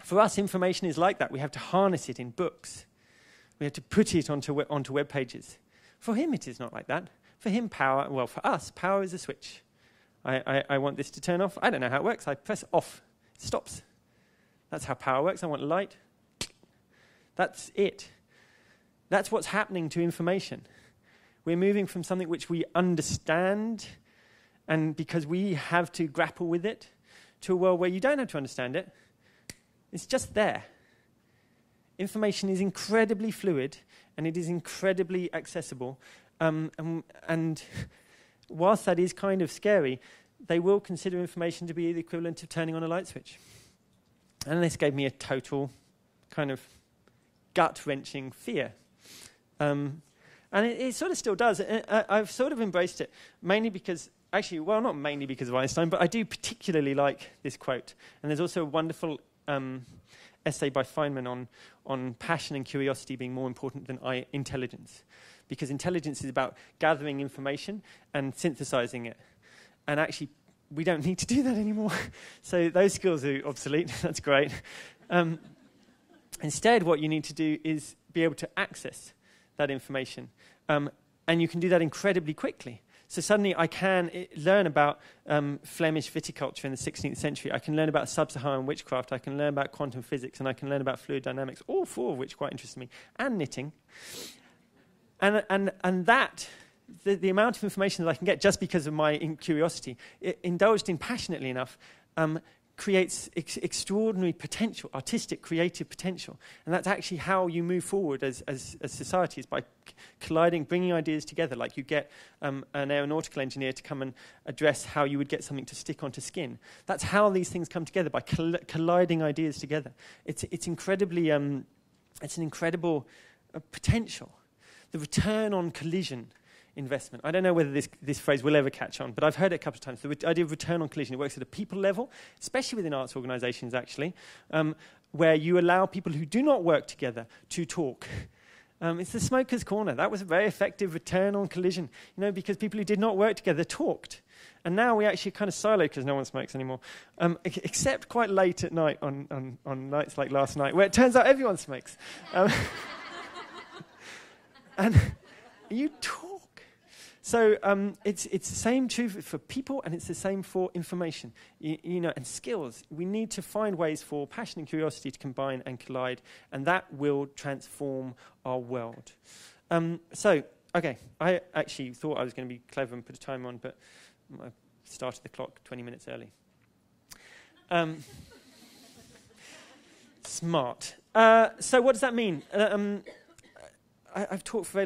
For us, information is like that. We have to harness it in books. We have to put it onto web pages. For him, it is not like that. For him, power, well, for us, power is a switch. I want this to turn off. I don't know how it works. I press off. It stops. That's how power works. I want light. That's it. That's what's happening to information. We're moving from something which we understand, and because we have to grapple with it, to a world where you don't have to understand it. It's just there. Information is incredibly fluid, and it is incredibly accessible. And whilst that is kind of scary, they will consider information to be the equivalent of turning on a light switch. And this gave me a total kind of gut-wrenching fear. And it sort of still does. I've sort of embraced it, mainly because, actually, well, not mainly because of Einstein, but I do particularly like this quote. And there's also a wonderful essay by Feynman on passion and curiosity being more important than intelligence. Because intelligence is about gathering information and synthesizing it. And actually, we don't need to do that anymore. So those skills are obsolete. That's great. Instead, what you need to do is be able to access that information. And you can do that incredibly quickly. So suddenly I can learn about Flemish viticulture in the 16th century. I can learn about sub-Saharan witchcraft. I can learn about quantum physics. And I can learn about fluid dynamics, all four of which quite interest me, and knitting. And that, the amount of information that I can get just because of my curiosity, indulged in passionately enough, creates extraordinary potential, artistic, creative potential. And that's actually how you move forward as societies, by colliding, bringing ideas together. Like you get an aeronautical engineer to come and address how you would get something to stick onto skin. That's how these things come together, by colliding ideas together. It's incredibly, it's an incredible potential. The return on collision investment. I don't know whether this phrase will ever catch on, but I've heard it a couple of times. The idea of return on collision, it works at a people level, especially within arts organizations, actually, where you allow people who do not work together to talk. It's the smoker's corner. That was a very effective return on collision, because people who did not work together talked. And now we actually kind of silo because no one smokes anymore, except quite late at night on nights like last night, where it turns out everyone smokes. And you talk. So it's the same true for people, and it's the same for information, and skills. We need to find ways for passion and curiosity to combine and collide, and that will transform our world. Okay, I actually thought I was going to be clever and put a timer on, but I started the clock 20 minutes early. Smart. So what does that mean? I've talked for very long.